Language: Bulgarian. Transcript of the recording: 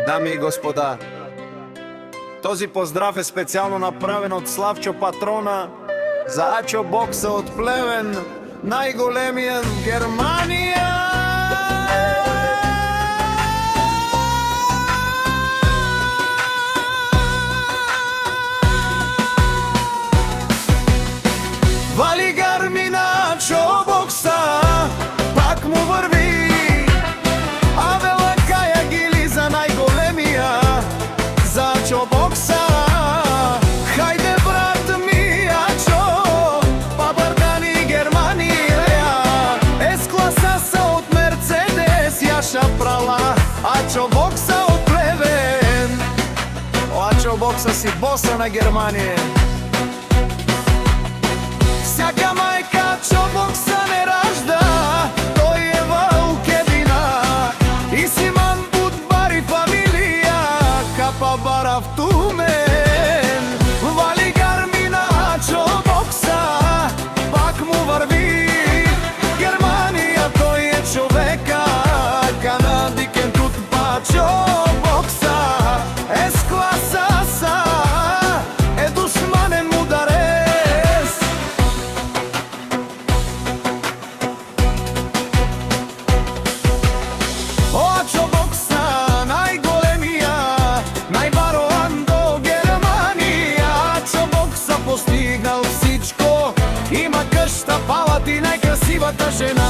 Дами и господа, този поздрав е специјално направен од Славчо Патрона за Ачо Бокса од Плевен, најголемиот Германија. Вали гармина Ачо Бокса, пак му врви, а велика ја гилиза најголемија за Ачо Бокса. Хајде брат ми Ачо, па Бардани Германија, С-класа са од Мерцедес јаша прала Ачо Бокса од Плевен. О, Ачо Бокса си боса на Германија. Всяка мајка Ачо Бокса не ражда, тој е валкедина. И Симан Будбари фамилија, капа барав тумен. Вали гармина Ачо Бокса, пак му врви. Германија тој е човека, канадикен тут па Ачо Бокса. С-класа са, е душманен ударес. Ачо Бокса најголемија, најбароан до Германија. Ачо Бокса постигнал всичко, има къща, палати, најкрасивата жена.